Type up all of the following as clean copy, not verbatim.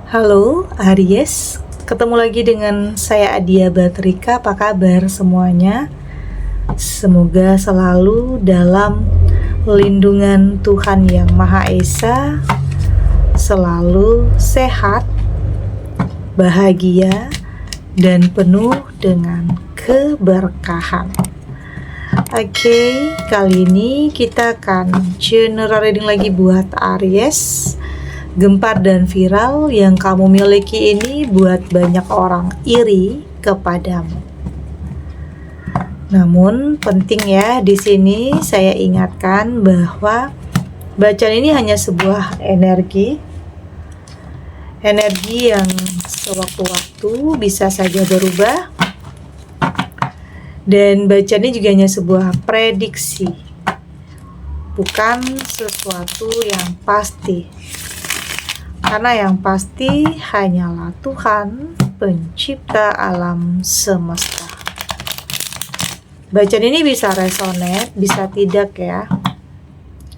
Halo Aries, ketemu lagi dengan saya Adia Batrika. Apa kabar semuanya? Semoga selalu dalam lindungan Tuhan Yang Maha Esa, selalu sehat, bahagia, dan penuh dengan keberkahan. Oke, kali ini kita akan general reading lagi buat Aries. Gempar dan viral yang kamu miliki ini buat banyak orang iri kepadamu. Namun penting ya, di sini saya ingatkan bahwa bacaan ini hanya sebuah energi yang sewaktu-waktu bisa saja berubah, dan bacaan ini juga hanya sebuah prediksi, bukan sesuatu yang pasti. Karena yang pasti hanyalah Tuhan, pencipta alam semesta. Bacaan ini bisa resonate, bisa tidak ya.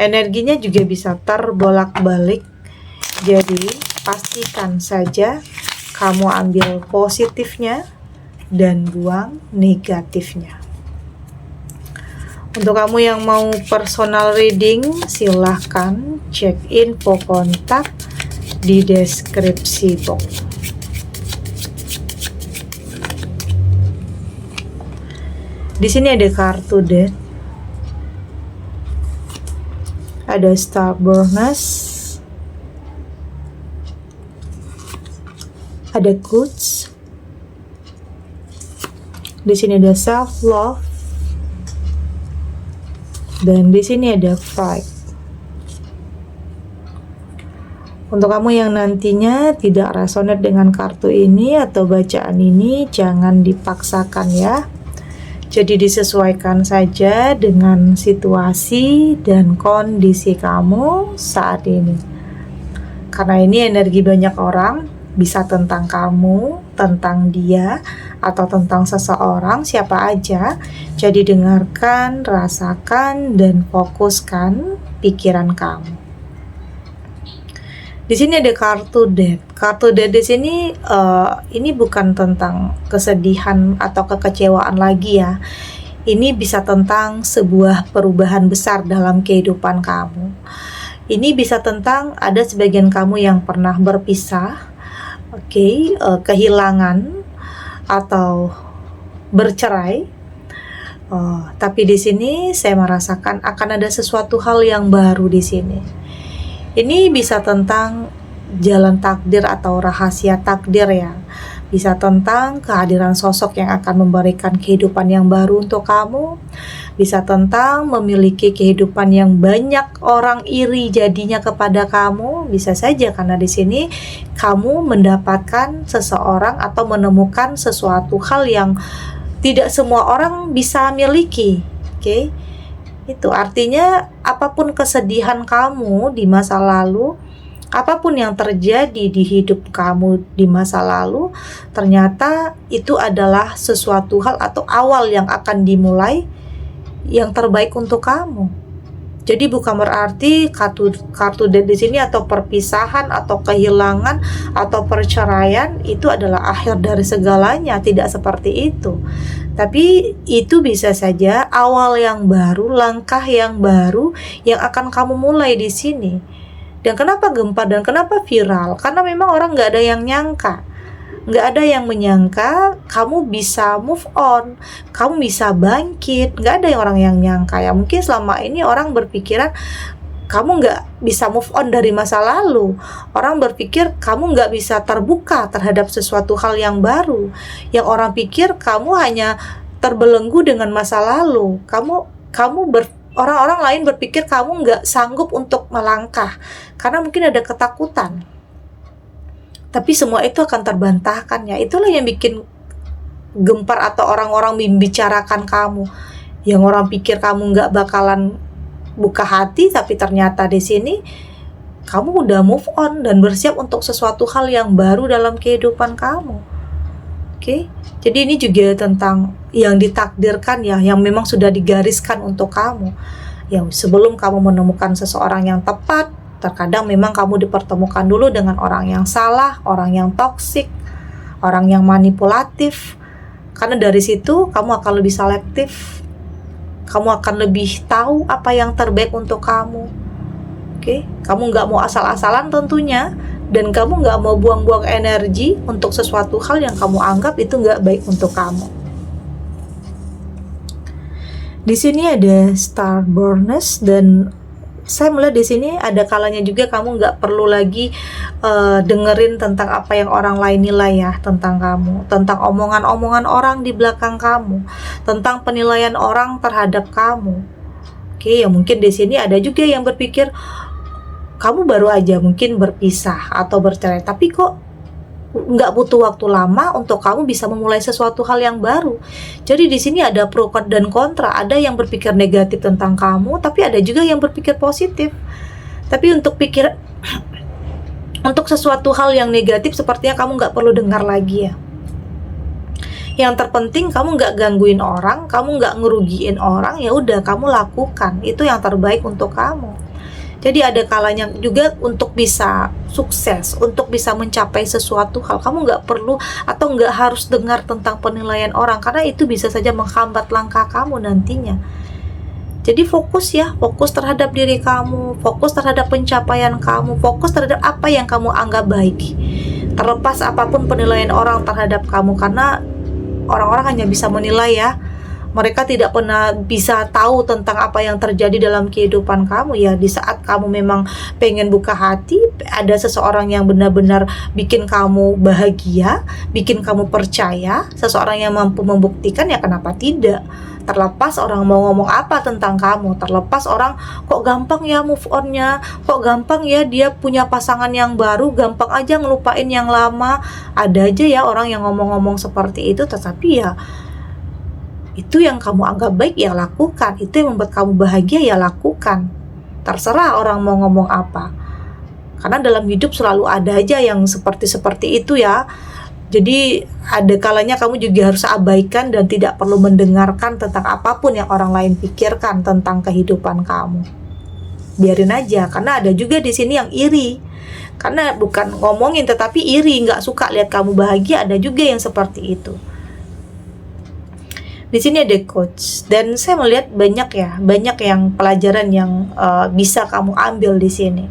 Energinya juga bisa terbolak-balik. Jadi pastikan saja kamu ambil positifnya dan buang negatifnya. Untuk kamu yang mau personal reading, silahkan cek info kontak di deskripsi box. Di sini ada kartu Death, ada Stubbornness, ada Courage. Di sini ada Self Love, dan di sini ada Fight. Untuk kamu yang nantinya tidak resonate dengan kartu ini atau bacaan ini, jangan dipaksakan ya. Jadi disesuaikan saja dengan situasi dan kondisi kamu saat ini. Karena ini energi banyak orang, bisa tentang kamu, tentang dia, atau tentang seseorang, siapa aja. Jadi dengarkan, rasakan, dan fokuskan pikiran kamu. Di sini ada kartu Death. Kartu Death di sini ini bukan tentang kesedihan atau kekecewaan lagi ya. Ini bisa tentang sebuah perubahan besar dalam kehidupan kamu. Ini bisa tentang ada sebagian kamu yang pernah berpisah, kehilangan atau bercerai. Tapi di sini saya merasakan akan ada sesuatu hal yang baru di sini. Ini bisa tentang jalan takdir atau rahasia takdir ya. Bisa tentang kehadiran sosok yang akan memberikan kehidupan yang baru untuk kamu. Bisa tentang memiliki kehidupan yang banyak orang iri jadinya kepada kamu. Bisa saja karena di sini kamu mendapatkan seseorang atau menemukan sesuatu hal yang tidak semua orang bisa miliki. Itu artinya apapun kesedihan kamu di masa lalu, apapun yang terjadi di hidup kamu di masa lalu, ternyata itu adalah sesuatu hal atau awal yang akan dimulai yang terbaik untuk kamu. Jadi bukan berarti kartu Death di sini atau perpisahan atau kehilangan atau perceraian itu adalah akhir dari segalanya, tidak seperti itu. Tapi itu bisa saja awal yang baru, langkah yang baru yang akan kamu mulai di sini. Dan kenapa gempar dan kenapa viral? Karena memang orang nggak ada yang nyangka. Nggak ada yang menyangka kamu bisa move on, kamu bisa bangkit. Nggak ada orang yang nyangka ya. Mungkin selama ini orang berpikiran kamu nggak bisa move on dari masa lalu. Orang berpikir kamu nggak bisa terbuka terhadap sesuatu hal yang baru. Yang orang pikir kamu hanya terbelenggu dengan masa lalu. Orang-orang lain berpikir kamu nggak sanggup untuk melangkah karena mungkin ada ketakutan. Tapi semua itu akan terbantahkan ya. Itulah yang bikin gempar atau orang-orang membicarakan kamu. Yang orang pikir kamu nggak bakalan buka hati, tapi ternyata di sini kamu udah move on dan bersiap untuk sesuatu hal yang baru dalam kehidupan kamu. Jadi ini juga tentang yang ditakdirkan ya, yang memang sudah digariskan untuk kamu. Yang sebelum kamu menemukan seseorang yang tepat, Terkadang memang kamu dipertemukan dulu dengan orang yang salah, orang yang toksik, orang yang manipulatif. Karena dari situ kamu akan lebih selektif, kamu akan lebih tahu apa yang terbaik untuk kamu. Oke, kamu nggak mau asal-asalan tentunya, dan kamu nggak mau buang-buang energi untuk sesuatu hal yang kamu anggap itu nggak baik untuk kamu. Di sini ada Starborners, dan saya melihat di sini ada kalanya juga kamu nggak perlu lagi dengerin tentang apa yang orang lain nilai ya tentang kamu, tentang omongan-omongan orang di belakang kamu, tentang penilaian orang terhadap kamu. Oke, ya mungkin di sini ada juga yang berpikir kamu baru aja mungkin berpisah atau bercerai, tapi kok nggak butuh waktu lama untuk kamu bisa memulai sesuatu hal yang baru. Jadi di sini ada pro dan kontra. Ada yang berpikir negatif tentang kamu, tapi ada juga yang berpikir positif. Tapi untuk untuk sesuatu hal yang negatif sepertinya kamu nggak perlu dengar lagi ya. Yang terpenting kamu nggak gangguin orang, kamu nggak ngerugiin orang, ya udah kamu lakukan. Itu yang terbaik untuk kamu. Jadi ada kalanya juga untuk bisa sukses, untuk bisa mencapai sesuatu hal, kamu nggak perlu atau nggak harus dengar tentang penilaian orang, karena itu bisa saja menghambat langkah kamu nantinya. Jadi fokus terhadap diri kamu, fokus terhadap pencapaian kamu, fokus terhadap apa yang kamu anggap baik. Terlepas apapun penilaian orang terhadap kamu, karena orang-orang hanya bisa menilai ya. Mereka tidak pernah bisa tahu tentang apa yang terjadi dalam kehidupan kamu ya. Di saat kamu memang pengen buka hati, ada seseorang yang benar-benar bikin kamu bahagia, bikin kamu percaya, seseorang yang mampu membuktikan, ya kenapa tidak? Terlepas orang mau ngomong apa tentang kamu, terlepas orang kok gampang ya move on-nya, kok gampang ya dia punya pasangan yang baru, gampang aja ngelupain yang lama. Ada aja ya orang yang ngomong-ngomong seperti itu, tetapi ya itu yang kamu anggap baik ya lakukan, itu yang membuat kamu bahagia ya lakukan. Terserah orang mau ngomong apa, karena dalam hidup selalu ada aja yang seperti itu ya. Jadi ada kalanya kamu juga harus abaikan dan tidak perlu mendengarkan tentang apapun yang orang lain pikirkan tentang kehidupan kamu. Biarin aja, karena ada juga di sini yang iri, karena bukan ngomongin tetapi iri, nggak suka lihat kamu bahagia. Ada juga yang seperti itu. Di sini ada coach, dan saya melihat banyak yang pelajaran yang bisa kamu ambil di sini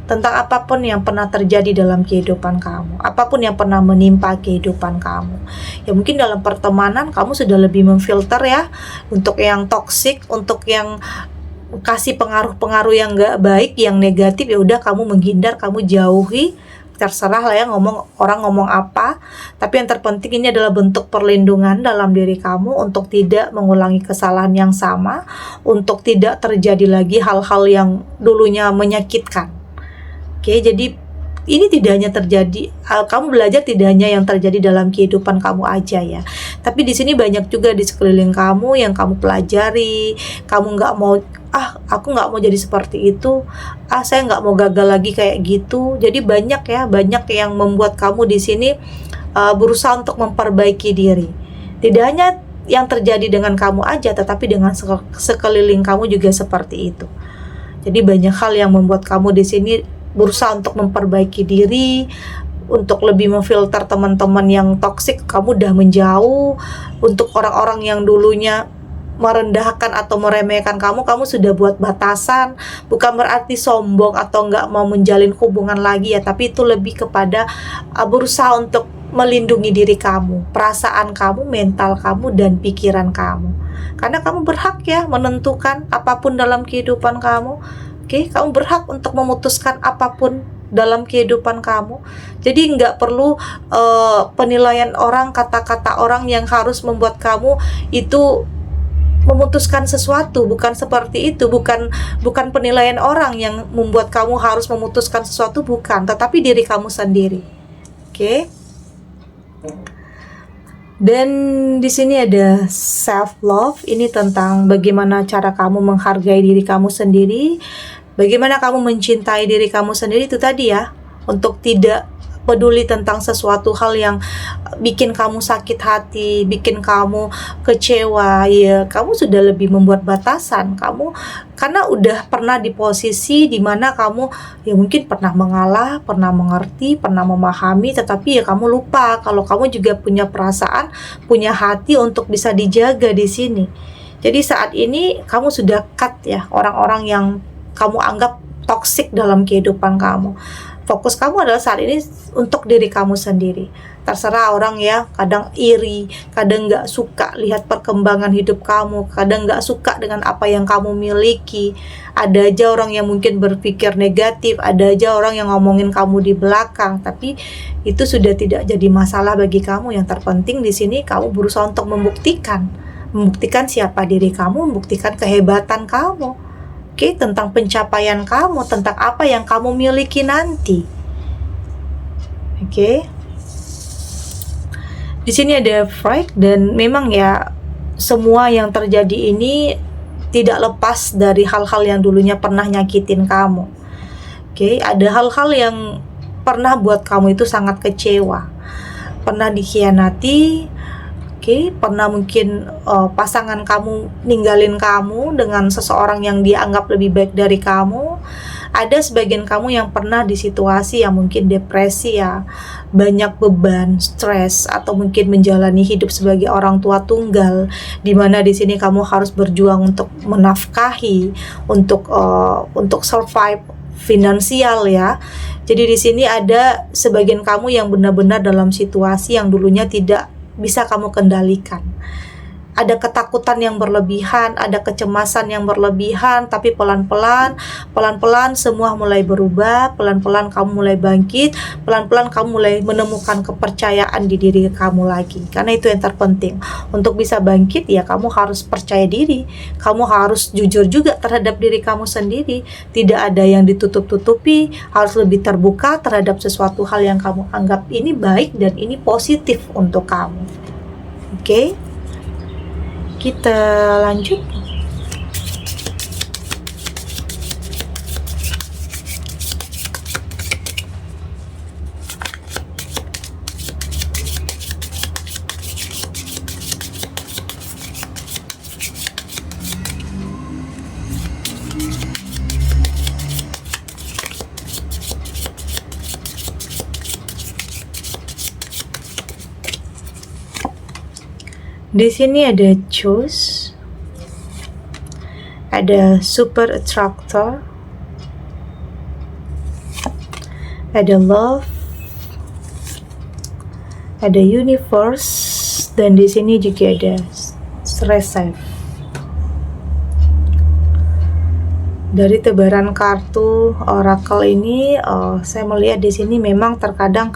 tentang apapun yang pernah terjadi dalam kehidupan kamu, apapun yang pernah menimpa kehidupan kamu. Ya mungkin dalam pertemanan kamu sudah lebih memfilter ya, untuk yang toksik, untuk yang kasih pengaruh-pengaruh yang nggak baik, yang negatif, ya udah kamu menghindar, kamu jauhi. Terserah lah ya orang ngomong apa, tapi yang terpenting ini adalah bentuk perlindungan dalam diri kamu untuk tidak mengulangi kesalahan yang sama, untuk tidak terjadi lagi hal-hal yang dulunya menyakitkan. Oke, jadi ini tidak hanya terjadi, kamu belajar tidak hanya yang terjadi dalam kehidupan kamu aja ya, tapi di sini banyak juga di sekeliling kamu yang kamu pelajari. Kamu nggak mau, aku nggak mau jadi seperti itu, saya nggak mau gagal lagi kayak gitu. Jadi banyak yang membuat kamu di sini berusaha untuk memperbaiki diri. Tidak hanya yang terjadi dengan kamu aja, tetapi dengan sekeliling kamu juga seperti itu. Jadi banyak hal yang membuat kamu di sini berusaha untuk memperbaiki diri, untuk lebih memfilter teman-teman yang toksik, kamu udah menjauh. Untuk orang-orang yang dulunya merendahkan atau meremehkan kamu sudah buat batasan. Bukan berarti sombong atau nggak mau menjalin hubungan lagi ya, tapi itu lebih kepada berusaha untuk melindungi diri kamu, perasaan kamu, mental kamu, dan pikiran kamu. Karena kamu berhak ya menentukan apapun dalam kehidupan kamu. Oke, kamu berhak untuk memutuskan apapun dalam kehidupan kamu. Jadi nggak perlu penilaian orang, kata-kata orang yang harus membuat kamu itu memutuskan sesuatu. Bukan seperti itu, bukan penilaian orang yang membuat kamu harus memutuskan sesuatu, bukan, tetapi diri kamu sendiri. Oke. Dan di sini ada self love. Ini tentang bagaimana cara kamu menghargai diri kamu sendiri, bagaimana kamu mencintai diri kamu sendiri. Itu tadi ya, untuk tidak peduli tentang sesuatu hal yang bikin kamu sakit hati, bikin kamu kecewa, ya kamu sudah lebih membuat batasan. Kamu karena udah pernah di posisi dimana kamu ya mungkin pernah mengalah, pernah mengerti, pernah memahami, tetapi ya kamu lupa kalau kamu juga punya perasaan, punya hati untuk bisa dijaga di sini. Jadi saat ini kamu sudah cut ya orang-orang yang kamu anggap toksik dalam kehidupan kamu. Fokus kamu adalah saat ini untuk diri kamu sendiri. Terserah orang ya, kadang iri, kadang gak suka lihat perkembangan hidup kamu, kadang gak suka dengan apa yang kamu miliki. Ada aja orang yang mungkin berpikir negatif, ada aja orang yang ngomongin kamu di belakang, tapi itu sudah tidak jadi masalah bagi kamu. Yang terpenting di sini kamu berusaha untuk membuktikan siapa diri kamu, membuktikan kehebatan kamu. Oke, tentang pencapaian kamu, tentang apa yang kamu miliki nanti. Oke. Di sini ada Freud, dan memang ya semua yang terjadi ini tidak lepas dari hal-hal yang dulunya pernah nyakitin kamu. Oke, ada hal-hal yang pernah buat kamu itu sangat kecewa. Pernah dikhianati. Oke, pernah mungkin pasangan kamu ninggalin kamu dengan seseorang yang dia anggap lebih baik dari kamu. Ada sebagian kamu yang pernah di situasi yang mungkin depresi ya, banyak beban, stres, atau mungkin menjalani hidup sebagai orang tua tunggal, di mana di sini kamu harus berjuang untuk menafkahi, untuk survive finansial ya. Jadi di sini ada sebagian kamu yang benar-benar dalam situasi yang dulunya tidak bisa kamu kendalikan. Ada ketakutan yang berlebihan, ada kecemasan yang berlebihan, tapi pelan-pelan semua mulai berubah, pelan-pelan kamu mulai bangkit, pelan-pelan kamu mulai menemukan kepercayaan di diri kamu lagi. Karena itu yang terpenting. Untuk bisa bangkit ya kamu harus percaya diri, kamu harus jujur juga terhadap diri kamu sendiri. Tidak ada yang ditutup-tutupi, harus lebih terbuka terhadap sesuatu hal yang kamu anggap ini baik dan ini positif untuk kamu. Oke? Kita lanjut. Di sini ada choose, ada super attractor, ada love, ada universe, dan di sini juga ada receive. Dari tebaran kartu oracle ini, saya melihat di sini memang terkadang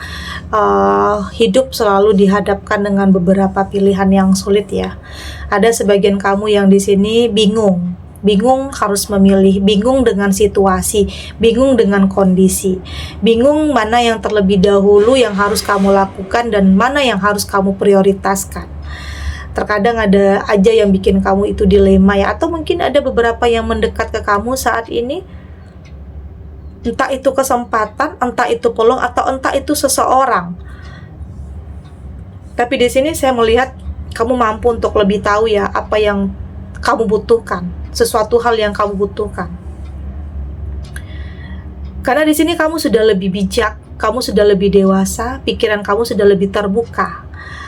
hidup selalu dihadapkan dengan beberapa pilihan yang sulit ya. Ada sebagian kamu yang di sini bingung harus memilih, bingung dengan situasi, bingung dengan kondisi, bingung mana yang terlebih dahulu yang harus kamu lakukan dan mana yang harus kamu prioritaskan. Terkadang ada aja yang bikin kamu itu dilema ya, atau mungkin ada beberapa yang mendekat ke kamu saat ini, entah itu kesempatan, entah itu peluang, atau entah itu seseorang. Tapi di sini saya melihat kamu mampu untuk lebih tahu ya apa yang kamu butuhkan, sesuatu hal yang kamu butuhkan. Karena di sini kamu sudah lebih bijak, kamu sudah lebih dewasa, pikiran kamu sudah lebih terbuka.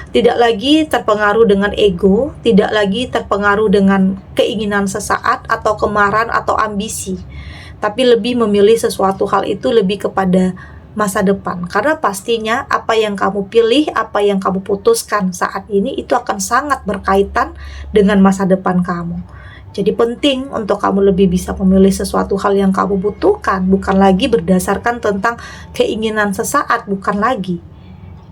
Tidak lagi terpengaruh dengan ego, tidak lagi terpengaruh dengan keinginan sesaat atau kemarahan atau ambisi, tapi lebih memilih sesuatu hal itu lebih kepada masa depan. Karena pastinya apa yang kamu pilih, apa yang kamu putuskan saat ini itu akan sangat berkaitan dengan masa depan kamu. Jadi penting untuk kamu lebih bisa memilih sesuatu hal yang kamu butuhkan, bukan lagi berdasarkan tentang keinginan sesaat, bukan lagi.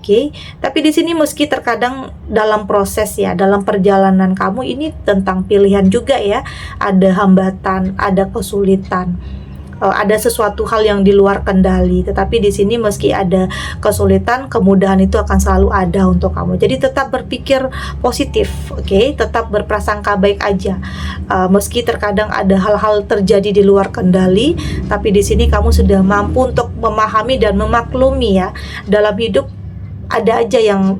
Oke, tapi di sini meski terkadang dalam proses ya, dalam perjalanan kamu ini tentang pilihan juga ya, ada hambatan, ada kesulitan. ada sesuatu hal yang di luar kendali. Tetapi di sini meski ada kesulitan, kemudahan itu akan selalu ada untuk kamu. Jadi tetap berpikir positif, oke? Tetap berprasangka baik aja. Meski terkadang ada hal-hal terjadi di luar kendali, tapi di sini kamu sudah mampu untuk memahami dan memaklumi ya. Dalam hidup ada aja yang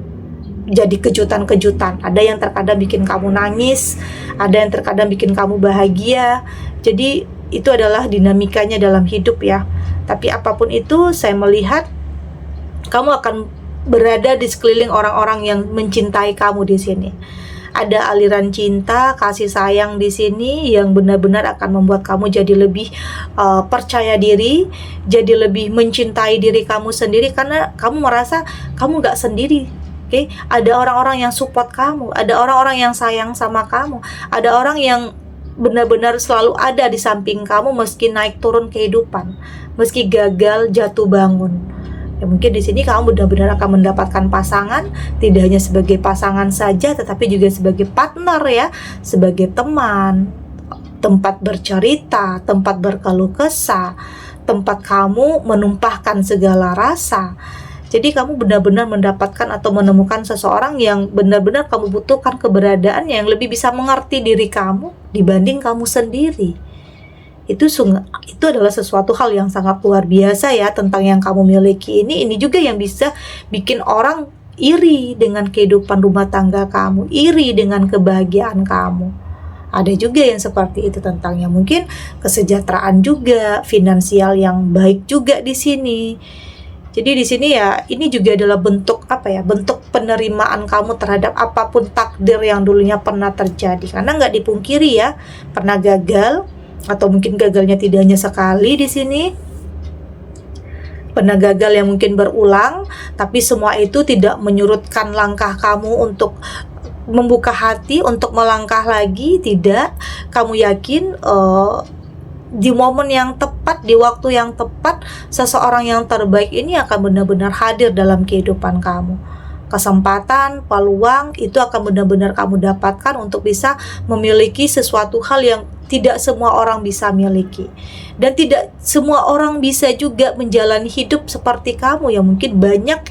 jadi kejutan-kejutan. Ada yang terkadang bikin kamu nangis, ada yang terkadang bikin kamu bahagia. Jadi itu adalah dinamikanya dalam hidup ya. Tapi apapun itu, saya melihat kamu akan berada di sekeliling orang-orang yang mencintai kamu di sini. Ada aliran cinta, kasih sayang di sini yang benar-benar akan membuat kamu jadi lebih percaya diri, jadi lebih mencintai diri kamu sendiri karena kamu merasa kamu nggak sendiri. Oke, ada orang-orang yang support kamu, ada orang-orang yang sayang sama kamu, ada orang yang benar-benar selalu ada di samping kamu meski naik turun kehidupan, meski gagal jatuh bangun. Ya mungkin di sini kamu benar-benar akan mendapatkan pasangan, tidak hanya sebagai pasangan saja, tetapi juga sebagai partner ya, sebagai teman, tempat bercerita, tempat berkeluh kesah, tempat kamu menumpahkan segala rasa. Jadi kamu benar-benar mendapatkan atau menemukan seseorang yang benar-benar kamu butuhkan keberadaan yang lebih bisa mengerti diri kamu dibanding kamu sendiri. Itu adalah sesuatu hal yang sangat luar biasa ya tentang yang kamu miliki ini. Ini juga yang bisa bikin orang iri dengan kehidupan rumah tangga kamu, iri dengan kebahagiaan kamu. Ada juga yang seperti itu tentangnya. Mungkin kesejahteraan juga, finansial yang baik juga di sini. Jadi di sini ya ini juga adalah bentuk bentuk penerimaan kamu terhadap apapun takdir yang dulunya pernah terjadi. Karena nggak dipungkiri ya, pernah gagal atau mungkin gagalnya tidak hanya sekali di sini. Pernah gagal yang mungkin berulang, tapi semua itu tidak menyurutkan langkah kamu untuk membuka hati untuk melangkah lagi. Tidak, kamu yakin di momen yang tepat, di waktu yang tepat, seseorang yang terbaik ini akan benar-benar hadir dalam kehidupan kamu. Kesempatan, peluang itu akan benar-benar kamu dapatkan untuk bisa memiliki sesuatu hal yang tidak semua orang bisa miliki. Dan tidak semua orang bisa juga menjalani hidup seperti kamu. Ya mungkin banyak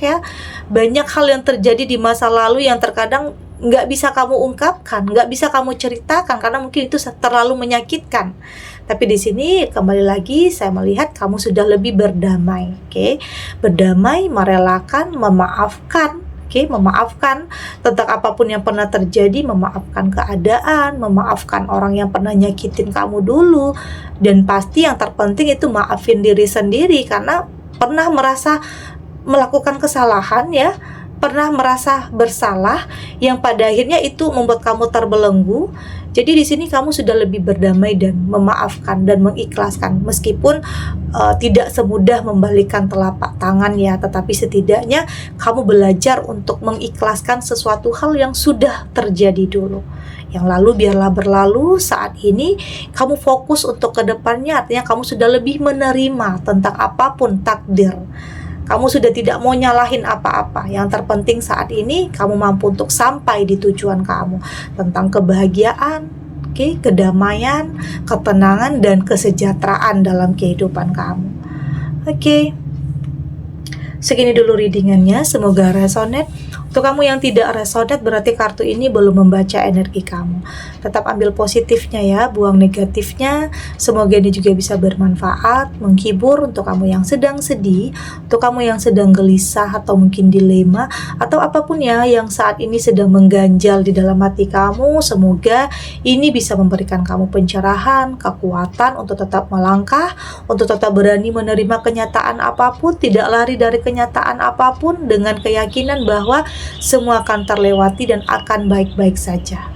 hal yang terjadi di masa lalu yang terkadang nggak bisa kamu ungkapkan, nggak bisa kamu ceritakan karena mungkin itu terlalu menyakitkan. Tapi di sini kembali lagi saya melihat kamu sudah lebih berdamai, oke? Berdamai, merelakan, memaafkan, oke? Memaafkan tentang apapun yang pernah terjadi, memaafkan keadaan, memaafkan orang yang pernah nyakitin kamu dulu, dan pasti yang terpenting itu maafin diri sendiri karena pernah merasa melakukan kesalahan ya. Pernah merasa bersalah yang pada akhirnya itu membuat kamu terbelenggu. Jadi di sini kamu sudah lebih berdamai dan memaafkan dan mengikhlaskan meskipun tidak semudah membalikkan telapak tangan ya, tetapi setidaknya kamu belajar untuk mengikhlaskan sesuatu hal yang sudah terjadi dulu. Yang lalu biarlah berlalu, saat ini kamu fokus untuk kedepannya, artinya kamu sudah lebih menerima tentang apapun takdir. Kamu sudah tidak mau nyalahin apa-apa. Yang terpenting saat ini kamu mampu untuk sampai di tujuan kamu tentang kebahagiaan, kedamaian, ketenangan dan kesejahteraan dalam kehidupan kamu. Segini dulu readingannya, semoga resonate. Untuk kamu yang tidak resonate berarti kartu ini belum membaca energi kamu. Tetap ambil positifnya ya, buang negatifnya. Semoga ini juga bisa bermanfaat, menghibur untuk kamu yang sedang sedih, untuk kamu yang sedang gelisah atau mungkin dilema, atau apapun ya yang saat ini sedang mengganjal di dalam hati kamu. Semoga ini bisa memberikan kamu pencerahan, kekuatan untuk tetap melangkah, untuk tetap berani menerima kenyataan apapun, tidak lari dari kenyataan apapun, dengan keyakinan bahwa semua akan terlewati dan akan baik-baik saja.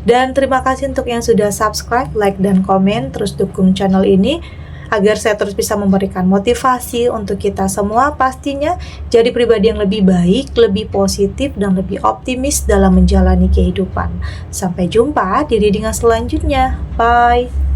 Dan terima kasih untuk yang sudah subscribe, like, dan komen. Terus dukung channel ini agar saya terus bisa memberikan motivasi untuk kita semua pastinya jadi pribadi yang lebih baik, lebih positif, dan lebih optimis dalam menjalani kehidupan. Sampai jumpa di readingan selanjutnya. Bye.